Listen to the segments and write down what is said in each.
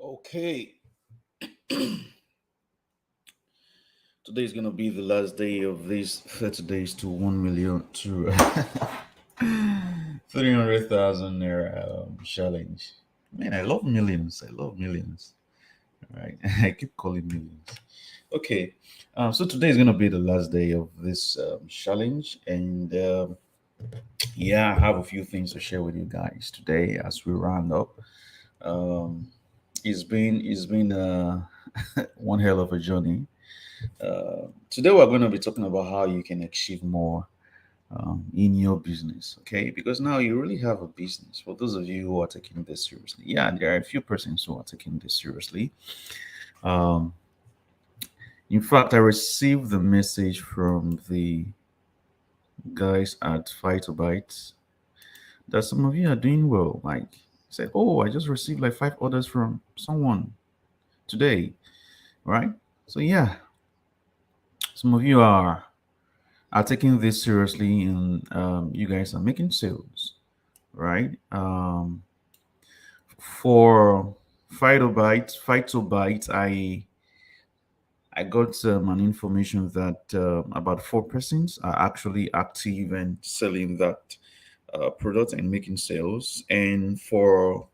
Okay, today is gonna be the last day of these 30 days to 1 million to 300,000 naira challenge. Man, I love millions. I love millions. All right, I keep calling millions. Okay, so today is gonna be the last day of this challenge, and yeah, I have a few things to share with you guys today as we round up. Um, it's been one hell of a journey. Today we're going to be talking about how you can achieve more in your business, okay? Because now you really have a business. For those of you who are taking this seriously, yeah, there are a few persons who are taking this seriously. Um, in fact, I received the message from the guys at Fight to Bite that some of you are doing well. Like, said, oh, I just received like 5 orders from someone today, right? So yeah, some of you are taking this seriously, and you guys are making sales, right? For Phytobite, I got an information that about 4 persons are actually active and selling that product and making sales. And for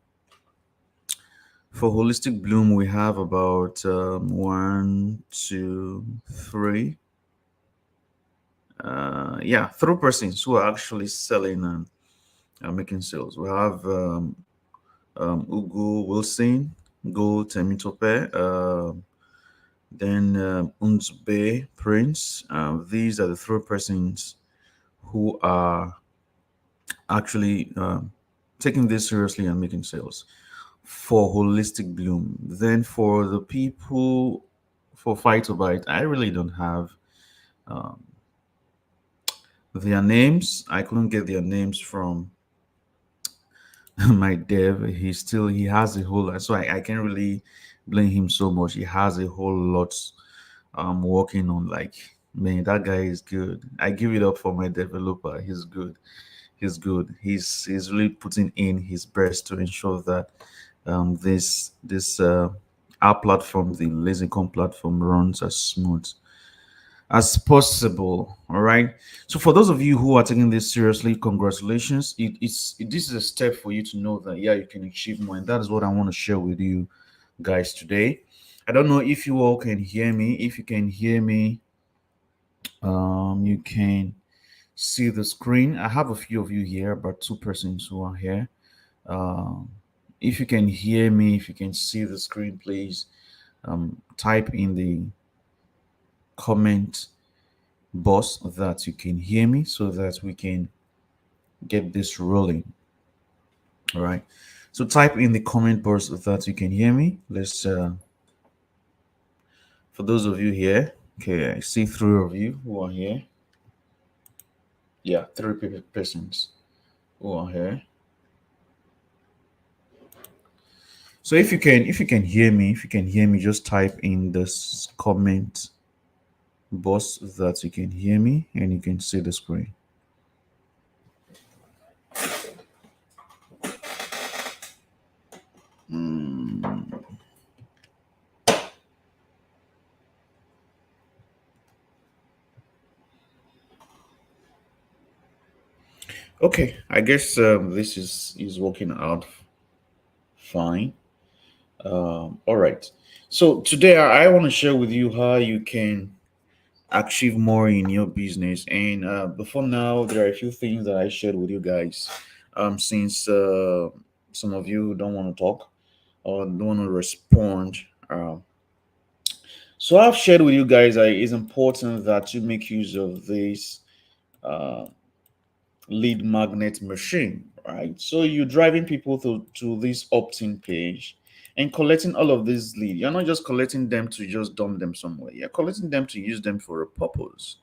Holistic Bloom, we have about one, two, three. Yeah, 3 persons who are actually selling and making sales. We have Ugo Wilson, Go Temitope, then Unzbe Prince. These are the 3 persons who are actually taking this seriously and making sales for Holistic Bloom. Then for the people for Phytobite, I really don't have um, their names. I couldn't get their names from my dev. He has a whole lot, so I can't really blame him so much. He has a whole lot working on. Like, man, that guy is good. I give it up for my developer. He's good. He's good. He's really putting in his best to ensure that this our platform, the LazyCom platform, runs as smooth as possible. All right. So for those of you who are taking this seriously, congratulations. This is a step for you to know that yeah, you can achieve more, and that is what I want to share with you guys today. I don't know if you all can hear me. If you can hear me, you can see the screen. I have a few of you here, about 2 persons who are here. Um, if you can hear me, if you can see the screen, please type in the comment boss that you can hear me so that we can get this rolling. All right. So type in the comment box that you can hear me. Let's for those of you here. Okay, I see 3 of you who are here. Yeah, 3 persons who are here. So if you can hear me, just type in this comment box that you can hear me and you can see the screen. Mm. Okay, I guess this is working out fine. All right. So today I want to share with you how you can achieve more in your business. And before now, there are a few things that I shared with you guys. Since some of you don't want to talk or don't want to respond. So I've shared with you guys that it's important that you make use of this uh, lead magnet machine, right? So you're driving people to this opt-in page and collecting all of these leads. You're not just collecting them to just dump them somewhere. You're collecting them to use them for a purpose.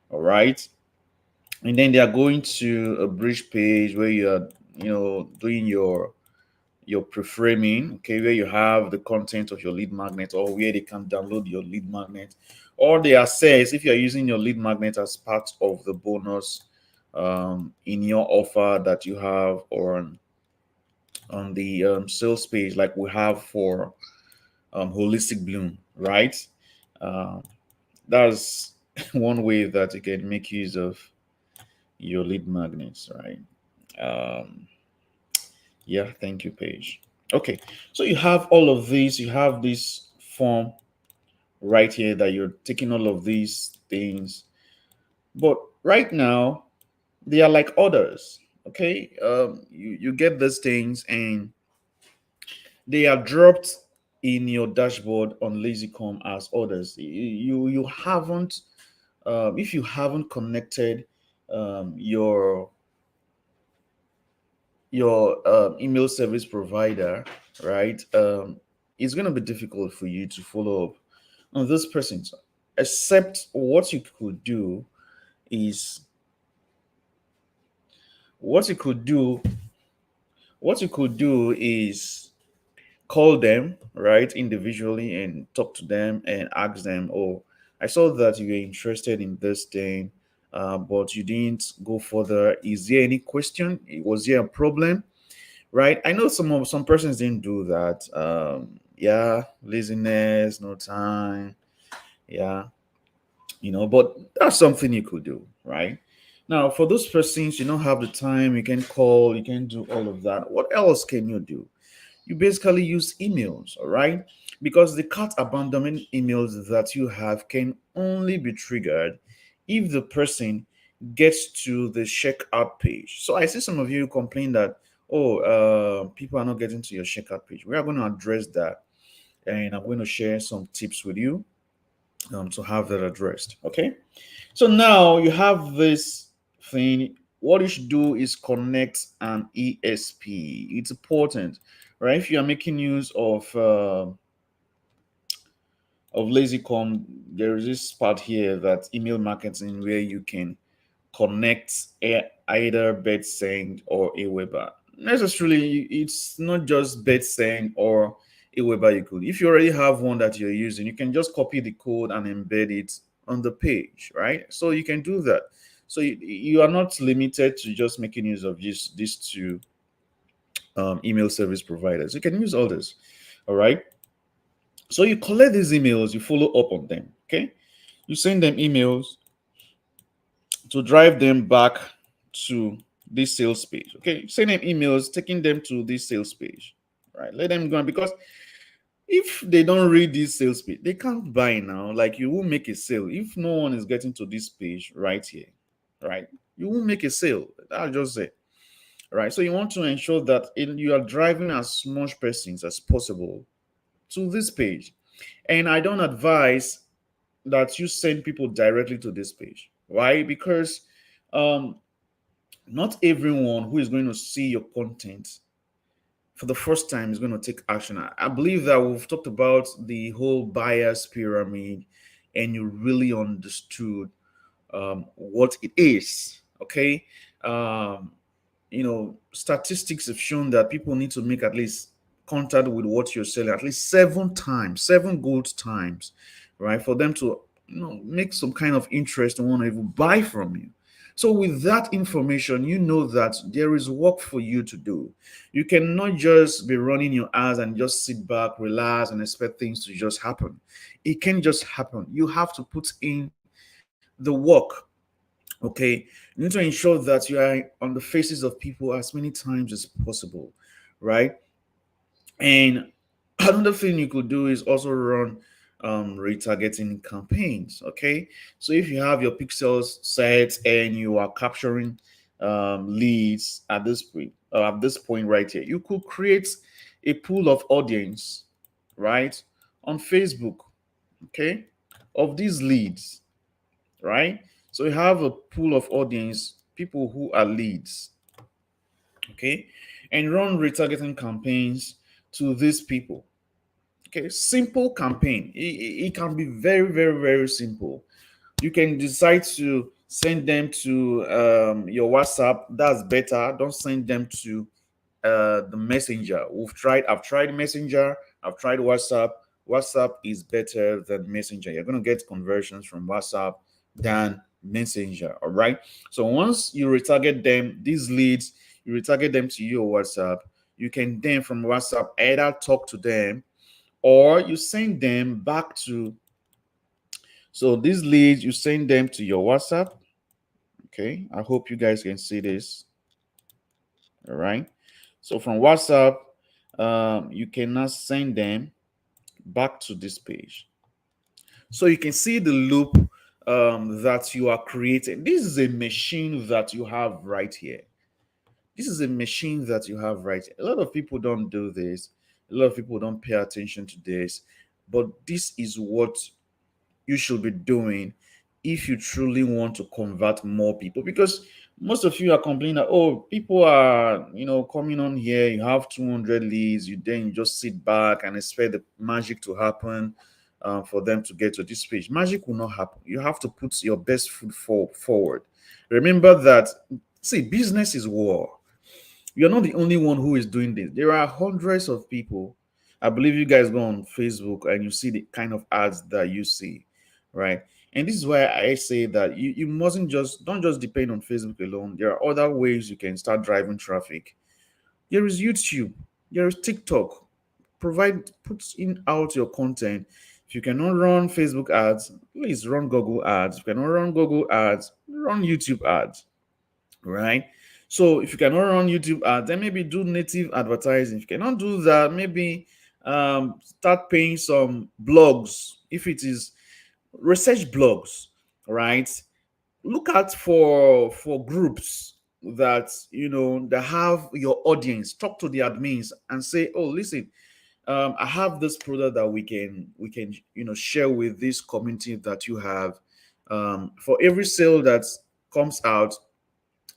All right. And then they are going to a bridge page where you're, doing your pre-framing, okay, where you have the content of your lead magnet or where they can download your lead magnet, or the access if you're using your lead magnet as part of the bonus in your offer that you have on the sales page like we have for Holistic Bloom, right? Um, that's one way that you can make use of your lead magnets, right? Um, yeah, thank you, Paige. Okay, so you have all of these, you have this form right here that you're taking all of these things. But right now, they are like orders. Okay, you get these things and they are dropped in your dashboard on LazyCom as orders. You haven't if you haven't connected your email service provider, right? It's going to be difficult for you to follow up on those persons. Except is what you could do what you could do is call them right individually and talk to them and ask them, oh, I saw that you were interested in this thing, but you didn't go further. Is there any question? Was there a problem? Right, I know some persons didn't do that. Yeah, laziness, no time. Yeah, but that's something you could do, right? Now for those persons you don't have the time, you can call, you can do all of that. What else can you do? You basically use emails, all right? Because the cart abandonment emails that you have can only be triggered if the person gets to the checkout page. So I see some of you complain that, oh, people are not getting to your checkout page. We are going to address that, and I'm going to share some tips with you to have that addressed. Okay. So now you have this thing. What you should do is connect an ESP. It's important, right? If you are making use of LazyCom, there is this part here that email marketing where you can connect either BetSend or Aweber. Necessarily, it's not just BetSend or Aweber. You could, if you already have one that you're using, you can just copy the code and embed it on the page, right? So you can do that. So you are not limited to just making use of these two email service providers. You can use others, all right? So you collect these emails, you follow up on them, okay? You send them emails to drive them back to this sales page. Okay, send them emails, taking them to this sales page. Right, let them go on, because if they don't read this sales page, they can't buy now. Like, you won't make a sale if no one is getting to this page right here. Right, you won't make a sale. I'll just say. Right, so you want to ensure that you are driving as much persons as possible to this page. And I don't advise that you send people directly to this page. Why? Because um, not everyone who is going to see your content for the first time is going to take action. I believe that we've talked about the whole bias pyramid and you really understood what it is. Okay. Um, statistics have shown that people need to make at least contact with what you're selling at least 7 times, 7 good times, right? For them to make some kind of interest and want to even buy from you. So with that information, you know that there is work for you to do. You cannot just be running your ads and just sit back, relax, and expect things to just happen. It can't just happen. You have to put in the work. Okay, you need to ensure that you are on the faces of people as many times as possible, right? And another thing you could do is also run retargeting campaigns. Okay, so if you have your pixels set and you are capturing leads at this point right here, you could create a pool of audience, right, on Facebook, okay, of these leads, right? So you have a pool of audience, people who are leads, okay, and run retargeting campaigns to these people. Okay, simple campaign. It can be very, very, very simple. You can decide to send them to your WhatsApp. That's better. Don't send them to the messenger. I've tried messenger, I've tried WhatsApp. WhatsApp is better than messenger. You're going to get conversions from WhatsApp than messenger. All right, so once you retarget them, these leads, you retarget them to your WhatsApp, you can then from WhatsApp either talk to them or you send them back to, so these leads, you send them to your WhatsApp. Okay, I hope you guys can see this. All right. So from WhatsApp, you can now send them back to this page. So you can see the loop that you are creating. This is a machine that you have right here. This is a machine that you have right here. A lot of people don't do this. A lot of people don't pay attention to this. But this is what you should be doing if you truly want to convert more people, because most of you are complaining that, oh, people are coming on here, you have 200 leads, you just sit back and expect the magic to happen for them to get to this page. Magic will not happen. You have to put your best foot forward. Remember that, see, business is war. You're not the only one who is doing this. There are hundreds of people. I believe you guys go on Facebook and you see the kind of ads that you see, right? And this is why I say that you mustn't don't just depend on Facebook alone. There are other ways you can start driving traffic. There is YouTube, there is TikTok. Put in out your content. If you cannot run Facebook ads, please run Google ads. If you cannot run Google ads, run YouTube ads, right? So if you cannot run YouTube ads, then maybe do native advertising. If you cannot do that, maybe start paying some blogs. If it is research blogs, right? Look out for groups that that have your audience. Talk to the admins and say, oh, listen, I have this product that we can share with this community that you have. For every sale that comes out,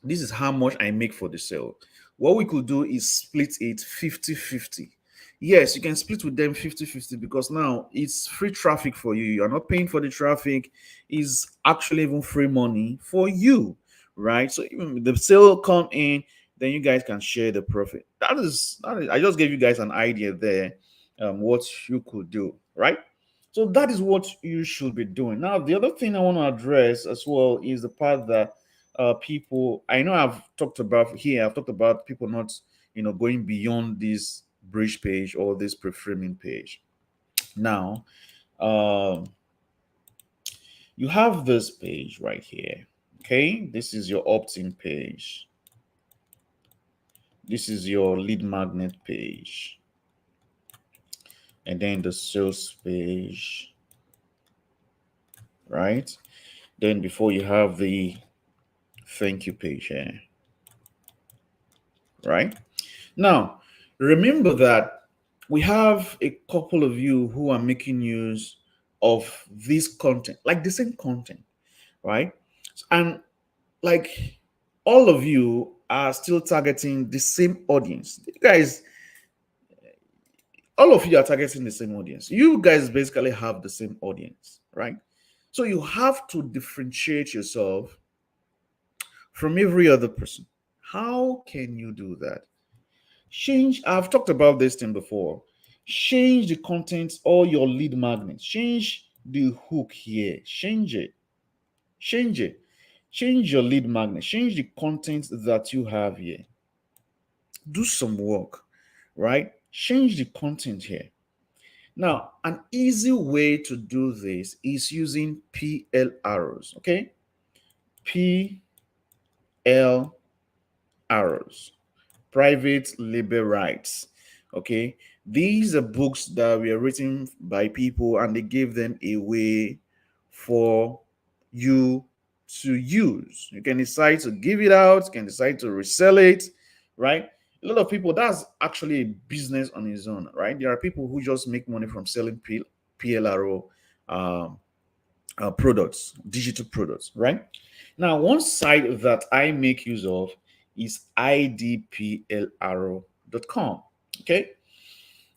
this is how much I make for the sale. What we could do is split it 50-50. Yes, you can split with them 50-50 because now it's free traffic for you. You're not paying for the traffic. It's actually even free money for you, right? So even the sale come in, then you guys can share the profit. That is I just gave you guys an idea there, what you could do, right? So that is what you should be doing. Now, the other thing I want to address as well is the part that people, I know I've talked about here, I've talked about people not going beyond this bridge page or this pre-framing page. Now, um you have this page right here. Okay, this is your opt-in page, this is your lead magnet page, and then the sales page, right? Then before you have the thank you page here, right? Now, remember that we have a couple of you who are making use of this content, like the same content, right? And like all of you are still targeting the same audience. You guys, all of you are targeting the same audience. You guys basically have the same audience, right? So you have to differentiate yourself from every other person. How can you do that? Change, I've talked about this thing before. Change the content or your lead magnet. Change the hook here. Change it. Change it. Change your lead magnet. Change the content that you have here. Do some work, right? Change the content here. Now, an easy way to do this is using PL arrows, okay? PL arrows. Private label rights. Okay, these are books that were written by people and they gave them a way for you to use. You can decide to give it out, you can decide to resell it, right? A lot of people, that's actually a business on its own, right? There are people who just make money from selling PLRO products, digital products, right? Now, one site that I make use of is idplro.com. Okay,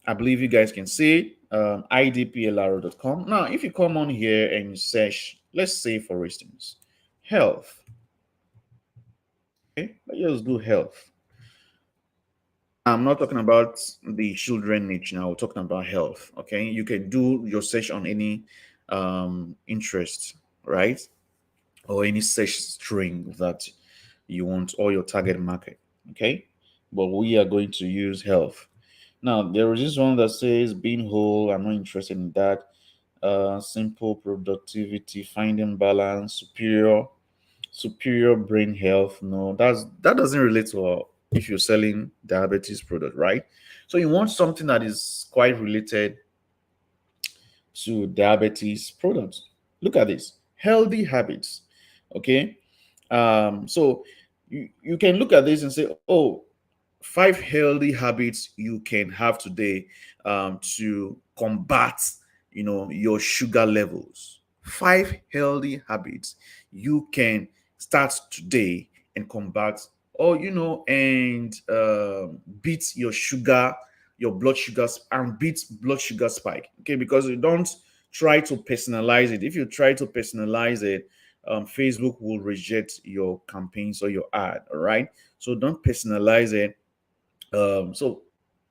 I believe you guys can see it, idplro.com. Now, if you come on here and you search, let's say for instance, health. Okay, let's just do health. I'm not talking about the children niche now. We're talking about health. Okay, you can do your search on any interest, right? Or any search string that you want or your target market. Okay, but we are going to use health. Now, there is this one that says being whole. I'm not interested in that. Simple productivity, finding balance, superior brain health. No, that doesn't relate to if you're selling diabetes product, right? So you want something that is quite related to diabetes products. Look at this. Healthy habits. Okay. So you can look at this and say, oh, five healthy habits you can have today to combat your sugar levels. Five healthy habits you can start today and combat, or and beat your blood sugars, and beat blood sugar spike. Okay, because you don't try to personalize it. If you try to personalize it, Facebook will reject your campaigns or your ad. All right, so don't personalize it. So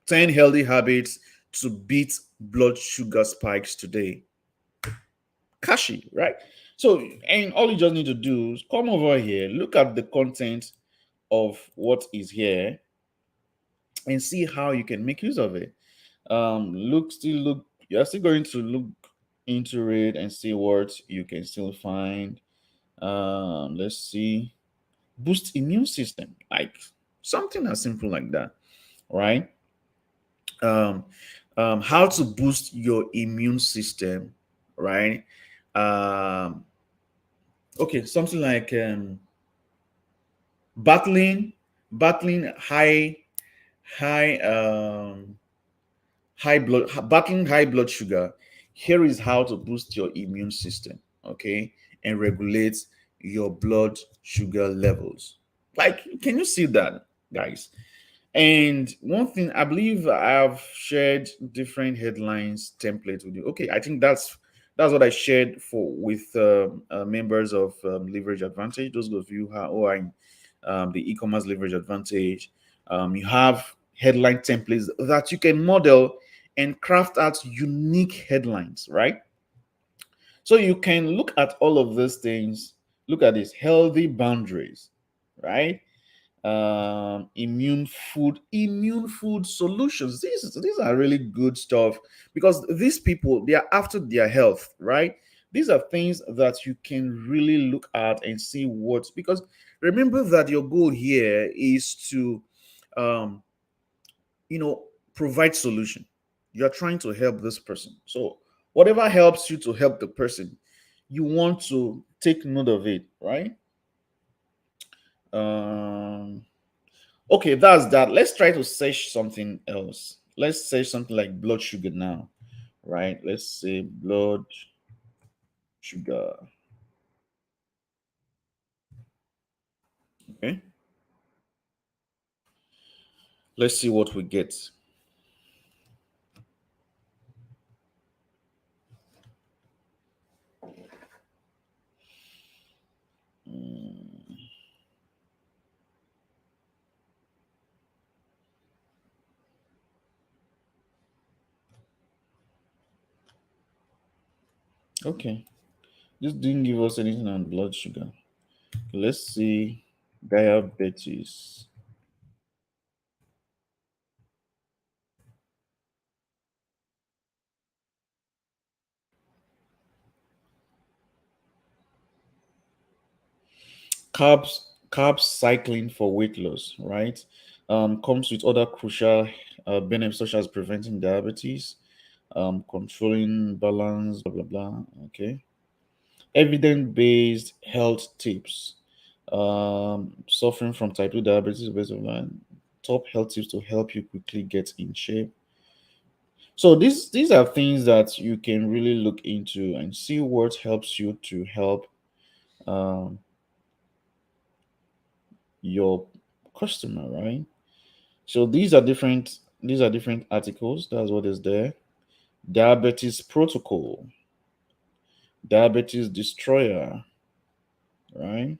10 healthy habits to beat blood sugar spikes today. Kashi, right? So, and all you just need to do is come over here, look at the content of what is here, and see how you can make use of it. You're still going to look into it and see what you can still find. Let's see. Boost immune system, like something as simple like that, right? um, how to boost your immune system, right? Um, okay, something like battling, battling high, battling high blood sugar. Here is how to boost your immune system, okay, and regulate your blood sugar levels. Like, can you see that, guys? And one thing, I believe I've shared different headlines templates with you. Okay, I think that's what I shared for with members of Leverage Advantage. Those of you who are in the e-commerce Leverage Advantage, you have headline templates that you can model and craft out unique headlines, right? So you can look at all of these things. Look at this: healthy boundaries, right? Immune food solutions. These are really good stuff, because these people, they are after their health, right? These are things that you can really look at and see what, because remember that your goal here is to um you know provide solution. You're trying to help this person, so whatever helps you to help the person, you want to take note of it, right? um Okay, that's that. Let's try to search something else. Let's search something like blood sugar now, right? Let's say blood sugar. Okay, let's see what we get. Mm, okay, this didn't give us anything on blood sugar. Let's see diabetes. Carbs cycling for weight loss, right? Comes with other crucial benefits such as preventing diabetes, controlling balance, blah blah blah. Okay, evidence-based health tips. Suffering from type 2 diabetes based on top health tips to help you quickly get in shape. So these are things that you can really look into and see what helps you to help um, your customer, right? So these are different articles. That's what is there. Diabetes protocol, diabetes destroyer, right?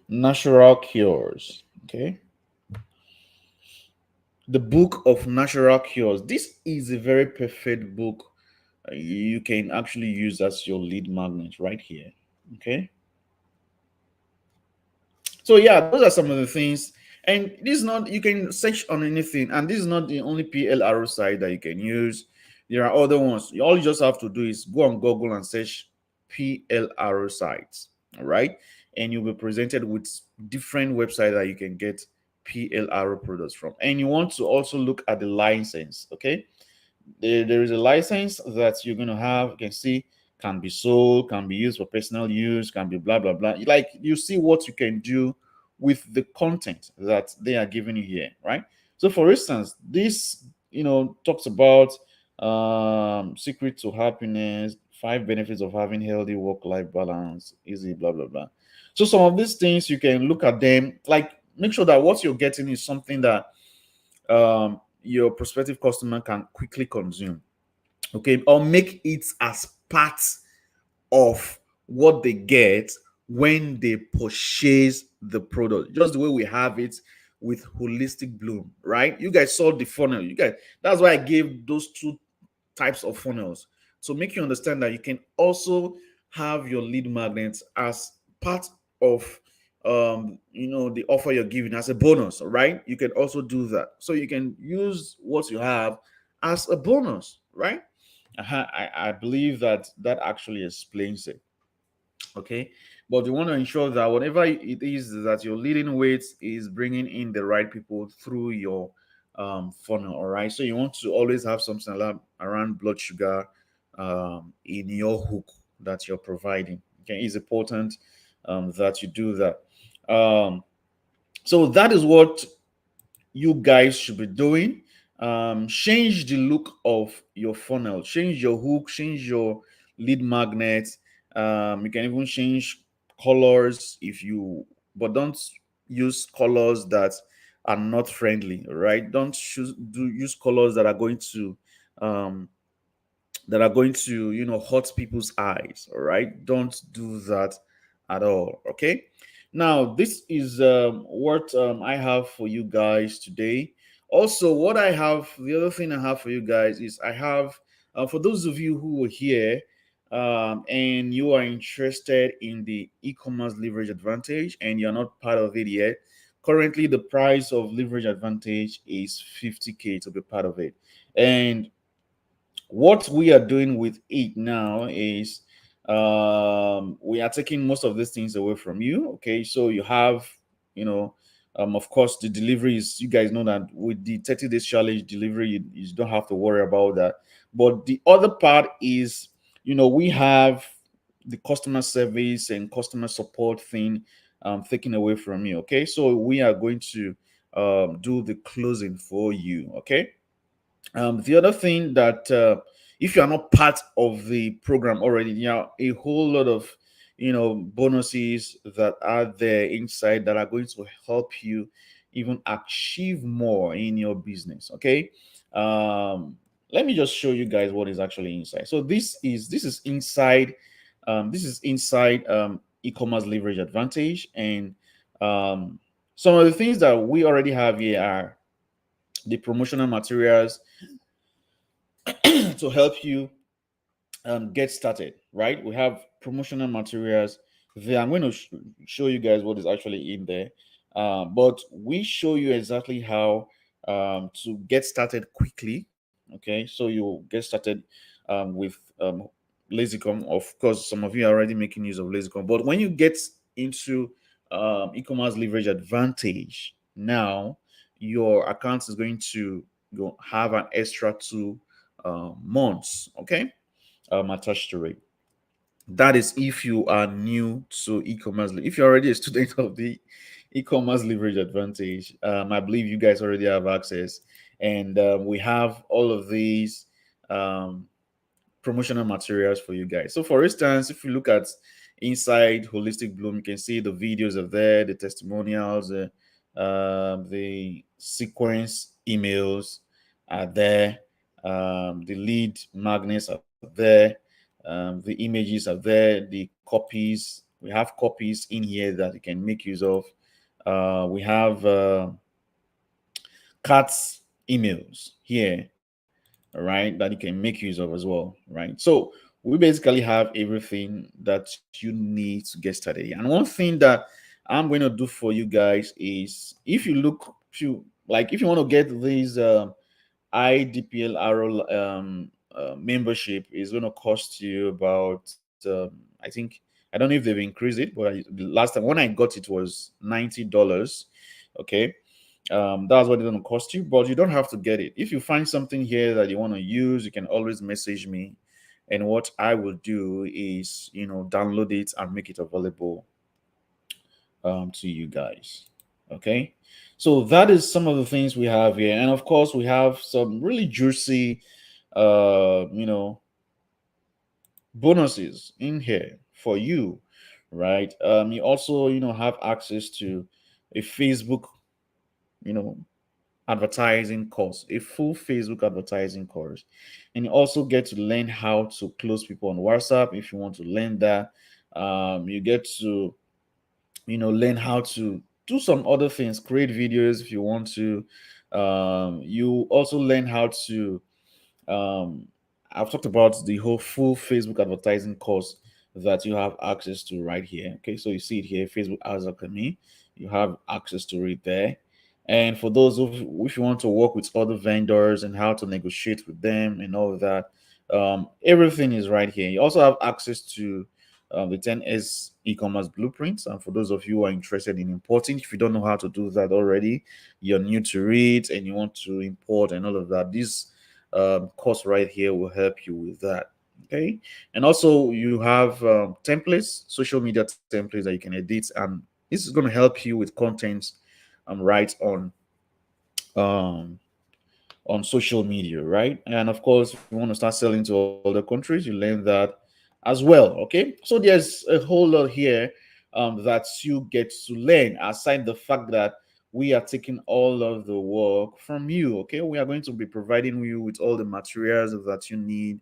Natural cures. Okay. The book of natural cures. This is a very perfect book you can actually use as your lead magnet right here. Okay. So yeah, those are some of the things. And this is not, you can search on anything, and this is not the only PLRO site that you can use. There are other ones. All you just have to do is go on Google and search PLRO sites. All right. And you'll be presented with different websites that you can get PLRO products from. And you want to also look at the license. Okay. There is a license that you're going to have. You can see can be sold, can be used for personal use, can be blah blah blah. Like, you see what you can do with the content that they are giving you here, right? So for instance, this, talks about secret to happiness, 5 benefits of having healthy work-life balance, easy blah blah blah. So some of these things, you can look at them, like make sure that what you're getting is something that your prospective customer can quickly consume, okay, or make it as part of what they get when they purchase the product, just the way we have it with Holistic Bloom, right? You guys saw the funnel. You guys, that's why I gave those two types of funnels, to make you understand that you can also have your lead magnets as part of the offer you're giving as a bonus, right? You can also do that, so you can use what you have as a bonus, right? I believe that that actually explains it. Okay, but you want to ensure that whatever it is that you're leading with is bringing in the right people through your funnel. All right, so you want to always have something around blood sugar in your hook that you're providing. Okay, it's important that you do that. So that is what you guys should be doing. Change the look of your funnel, change your hook, change your lead magnet. You can even change colors if you, but don't use colors that are not friendly, right? Don't use colors that are going to um, hurt people's eyes. All right, don't do that at all. Okay, now this is what I have for you guys today. Also, what I have, the other thing I have for you guys is, I have for those of you who are here and you are interested in the e-commerce leverage advantage and you're not part of it yet. Currently the price of leverage advantage is 50K to be part of it. And what we are doing with it now is we are taking most of these things away from you. Okay, so you have, of course, the delivery is, you guys know that with the 30 days challenge delivery, you don't have to worry about that. But the other part is, we have the customer service and customer support thing taken away from you. Okay, so we are going to do the closing for you. Okay. The other thing that if you are not part of the program already, a whole lot of bonuses that are there inside that are going to help you even achieve more in your business. Okay, let me just show you guys what is actually inside. So this is inside. This is inside e-commerce leverage advantage, and some of the things that we already have here are the promotional materials to help you get started, right? We have promotional materials there. I'm going to show you guys what is actually in there. But we show you exactly how to get started quickly. Okay, so you'll get started with LazyCom. Of course, some of you are already making use of LazyCom, but when you get into e-commerce leverage advantage, now your account is going to have an extra 2 months. Okay, attached to it. That is if you are new to e-commerce. If you're already a student of the e-commerce leverage advantage, I believe you guys already have access, and we have all of these um, promotional materials for you guys. So, for instance, if you look at inside Holistic Bloom, you can see the videos are there, the testimonials, the sequence emails are there, the lead magnets are there, the images are there, the copies. We have copies in here that you can make use of. We have cards emails here. right, that you can make use of as well, right? So we basically have everything that you need to get started. And one thing that I'm going to do for you guys is, if you look, if you want to get these IDPL membership, is going to cost you about I think, I don't know if they've increased it, but the last time when I got it was $90. Okay, that's what it's going to cost you, but you don't have to get it. If you find something here that you want to use, you can always message me, and what I will do is, download it and make it available to you guys. Okay, so that is some of the things we have here, and of course we have some really juicy uh you know bonuses in here for you, right? You also, have access to a Facebook, you know advertising course, a full Facebook advertising course. And you also get to learn how to close people on WhatsApp if you want to learn that. You get to, learn how to do some other things, create videos if you want to. You also learn how to um, I've talked about the whole full Facebook advertising course that you have access to right here. Okay, so you see it here, Facebook Ads Academy. You have access to it there. And for those of, if you want to work with other vendors and how to negotiate with them and all of that, everything is right here. You also have access to the 10S e-commerce blueprints. And for those of you who are interested in importing, if you don't know how to do that already, you're new to it and you want to import and all of that, this course right here will help you with that. Okay, and also you have templates, social media templates that you can edit, and this is going to help you with content right um on social media, right? And of course, if you want to start selling to other countries, you learn that as well. Okay, so there's a whole lot here that you get to learn, aside the fact that we are taking all of the work from you. Okay, we are going to be providing you with all the materials that you need,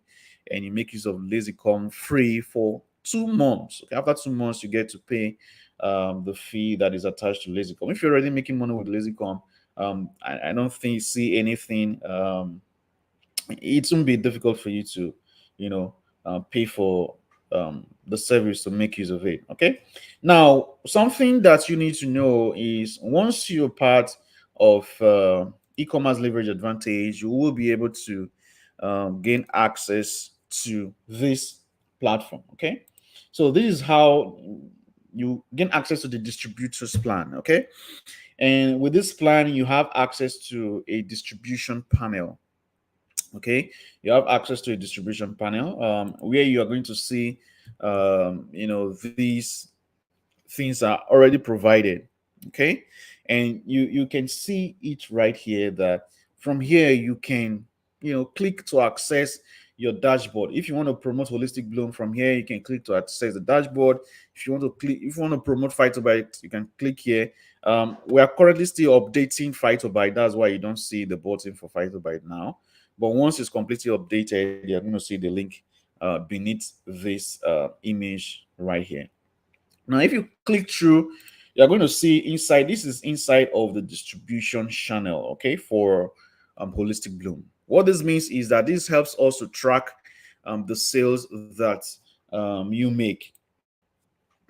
and you make use of LazyCom free for 2 months. Okay, after 2 months, you get to pay the fee that is attached to LazyCom. If you're already making money with LazyCom, I don't think see anything. It won't be difficult for you to, you know, pay for the service to make use of it. Okay. Now, something that you need to know is, once you're part of e-commerce leverage advantage, you will be able to gain access to this platform. Okay. So this is how you gain access to the distributors plan. Okay. And with this plan, you have access to a distribution panel. Okay, you have access to a distribution panel where you are going to see, these things are already provided. Okay, and you can see it right here, that from here you can, click to access your dashboard. If you want to promote holistic bloom, from here you can click to access the dashboard. If you want to promote phytobite, you can click here. We are currently still updating phytobite, that's why you don't see the button for phytobite now. But once it's completely updated, you're going to see the link beneath this image right here. Now, if you click through, you're going to see inside. This is inside of the distribution channel, okay, for Holistic Bloom. What this means is that this helps us to track the sales that you make.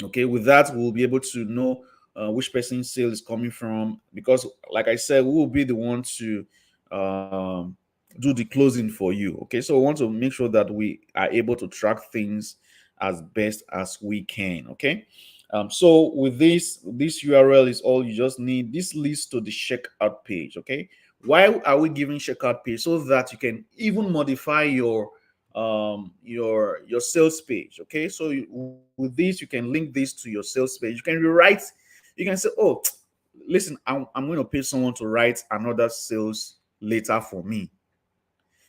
Okay, with that, we'll be able to know which person's sale is coming from, because, like I said, we will be the one to um, do the closing for you. Okay, so we want to make sure that we are able to track things as best as we can. Okay, so with this URL is all you just need. This leads to the checkout page. Okay, why are we giving checkout page? So that you can even modify your sales page. Okay, so with this, you can link this to your sales page. You can rewrite, you can say, oh, listen, I'm going to pay someone to write another sales letter for me.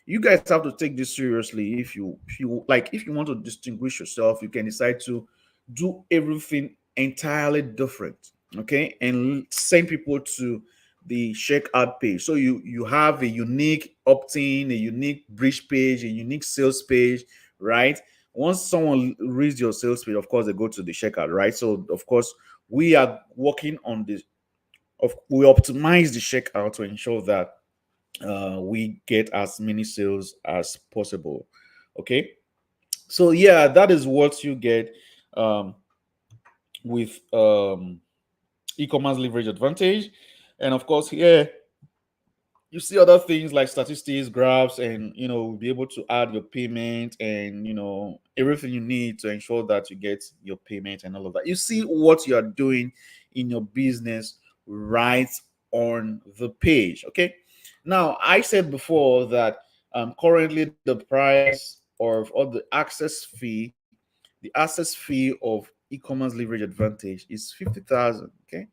You guys have to take this seriously. If you want to distinguish yourself, you can decide to do everything entirely different. Okay, and send people to the checkout page. So you have a unique opt-in, a unique bridge page, a unique sales page, right? Once someone reads your sales page, of course they go to the checkout, right? So of course we are working on this. We optimize the checkout to ensure that we get as many sales as possible. Okay, so yeah, that is what you get um, with e-commerce leverage advantage. And of course, here you see other things like statistics, graphs, and be able to add your payment and everything you need to ensure that you get your payment and all of that. You see what you are doing in your business right on the page. Okay. Now I said before that currently the price or the access fee of e-commerce leverage advantage is 50,000. Okay,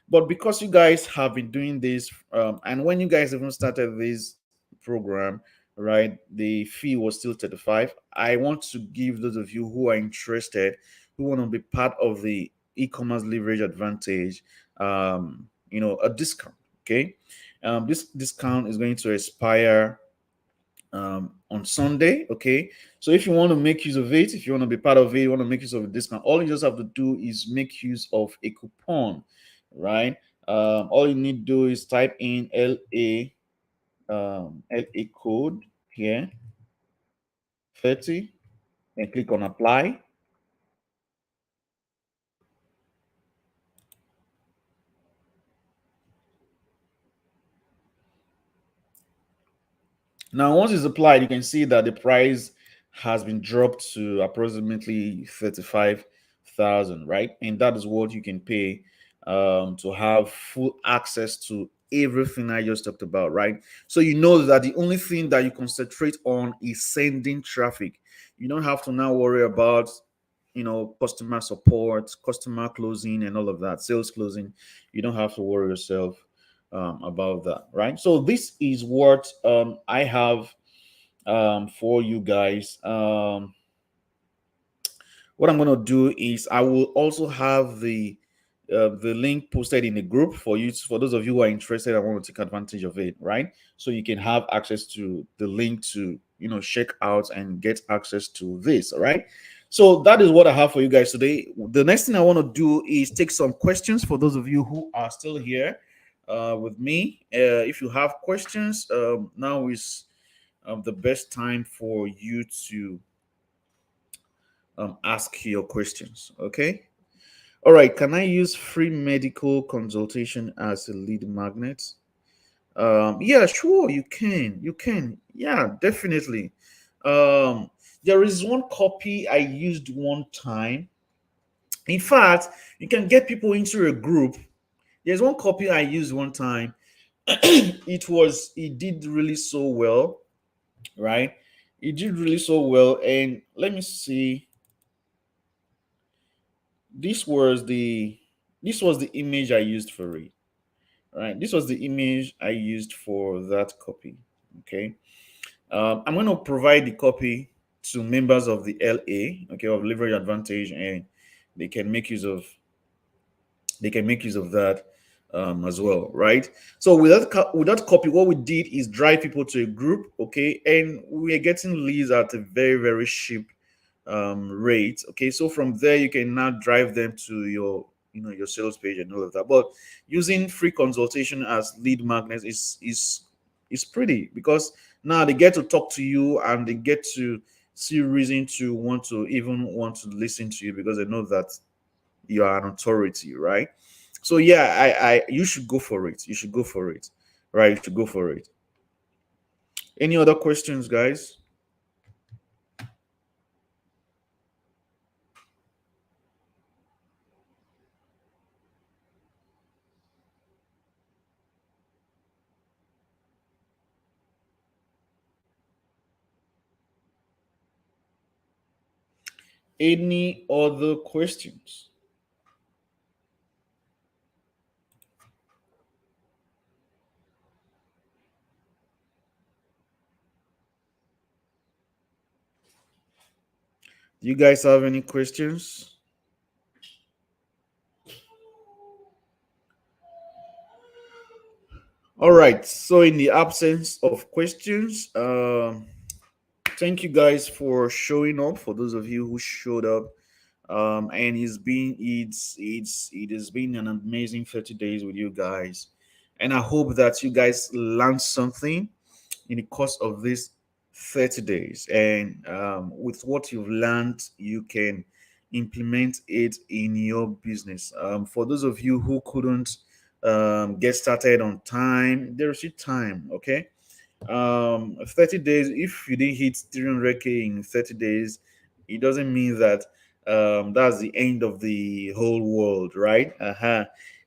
but because you guys have been doing this, and when you guys even started this program, right, the fee was still 35. I want to give those of you who are interested, who want to be part of the e-commerce leverage advantage, a discount. Okay, this discount is going to expire on Sunday. Okay, so if you want to make use of it, if you want to be part of it, you want to make use of a discount, all you just have to do is make use of a coupon, right? All you need to do is type in LA code here 30 and click on apply. Now, once it's applied, you can see that the price has been dropped to approximately 35,000, right? And that is what you can pay to have full access to everything I just talked about, right? So you know that the only thing that you concentrate on is sending traffic. You don't have to now worry about customer support, customer closing, and all of that, sales closing. You don't have to worry yourself about that, right? So this is what I have for you guys. What I'm going to do is I will also have the link posted in the group for you, for those of you who are interested and want to take advantage of it, right? So you can have access to the link to check out and get access to this. All right, so that is what I have for you guys today. The next thing I want to do is take some questions for those of you who are still here with me. If you have questions, now is the best time for you to ask your questions. Okay. All right. Can I use free medical consultation as a lead magnet? Yeah, sure. You can. You can. Yeah, definitely. Um, there is one copy I used one time. In fact, you can get people into a group. There's one copy I used one time. It did really so well, right? It did really so well. And let me see. this was the this was the image I used for it. Right, this was the image I used for that copy. Okay, I'm going to provide the copy to members of the LA, okay, of Leverage Advantage, and they can make use of that as well, right? So with that copy, what we did is drive people to a group, okay, and we are getting leads at a very very cheap rate. Okay, so from there you can now drive them to your sales page and all of that. But using free consultation as lead magnets is pretty, because now they get to talk to you and they get to see reason to want to listen to you, because they know that you are an authority, right? So yeah, I you should go for it. You should go for it, right? You should go for it. Any other questions, guys? Any other questions? Do you guys have any questions? All right. So in the absence of questions, thank you guys for showing up. For those of you who showed up, and it has been an amazing 30 days with you guys, and I hope that you guys learned something. in the course of these 30 days. And with what you've learned, you can implement it in your business. For those of you who couldn't get started on time, there is still time, okay? 30 days, if you didn't hit 300K in 30 days, it doesn't mean that that's the end of the whole world, right?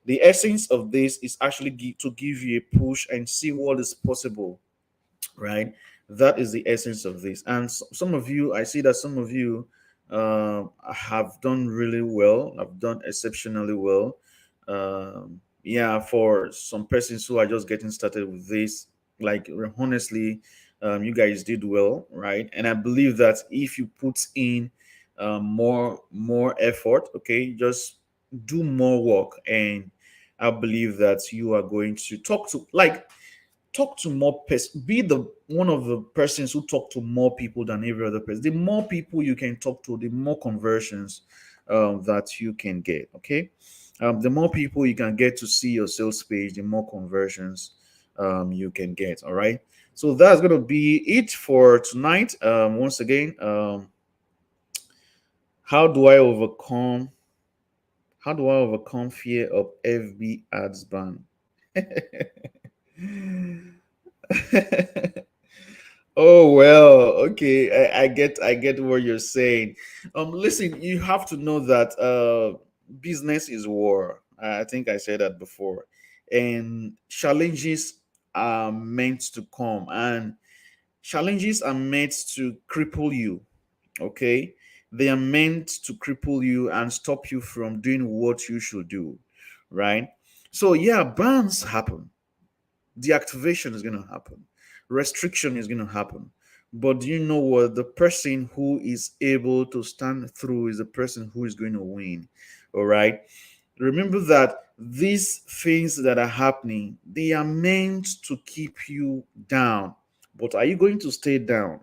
The essence of this is actually to give you a push and see what is possible, right? That is the essence of this. And some of you, I see that some of you have done really well, have done exceptionally well. Yeah, for some persons who are just getting started with this, like honestly, you guys did well, right? And I believe that if you put in more effort, okay, just do more work, and I believe that you are going to talk to more person, be the one of the persons who talk to more people than every other person. The more people you can talk to, the more conversions that you can get, okay? The more people you can get to see your sales page, the more conversions you can get. All right, so that's going to be it for tonight. Once again, how do I overcome how do I overcome fear of FB ads ban? Oh well, okay. I get what you're saying. Listen, you have to know that business is war. I think I said that before. And challenges are meant to come, and challenges are meant to cripple you. Okay? They are meant to cripple you and stop you from doing what you should do, right? So yeah, bans happen, deactivation is going to happen, restriction is going to happen, but do you know what? The person who is able to stand through is the person who is going to win. All right, remember that these things that are happening, they are meant to keep you down, but are you going to stay down?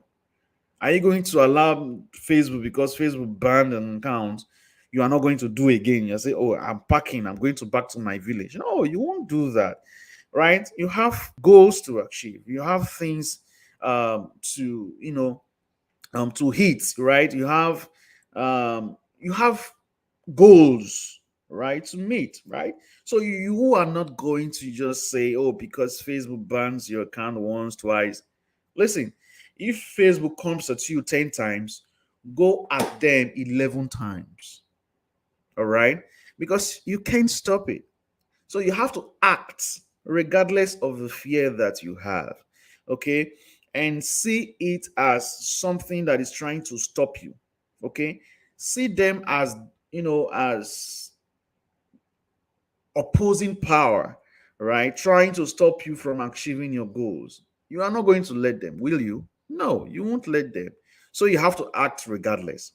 Are you going to allow Facebook, because Facebook banned an account, you are not going to do again? You say, "Oh, I'm packing. I'm going to back to my village." No, you won't do that, right? You have goals to achieve. You have things to to hit, right? You have goals, right, to meet, right? So you are not going to just say, "Oh, because Facebook bans your account once, twice." Listen, if Facebook comes at you 10 times, go at them 11 times. All right? Because you can't stop it. So you have to act regardless of the fear that you have. Okay? And see it as something that is trying to stop you. Okay? See them as, as opposing power, right? Trying to stop you from achieving your goals. You are not going to let them, will you? No, you won't let them. So you have to act regardless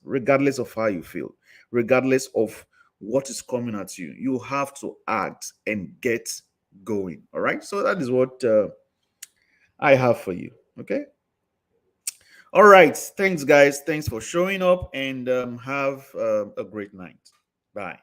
of how you feel, regardless of what is coming at you. You have to act and get going. All right. So that is what I have for you. Okay. All right. Thanks, guys. Thanks for showing up, and have a great night. Bye.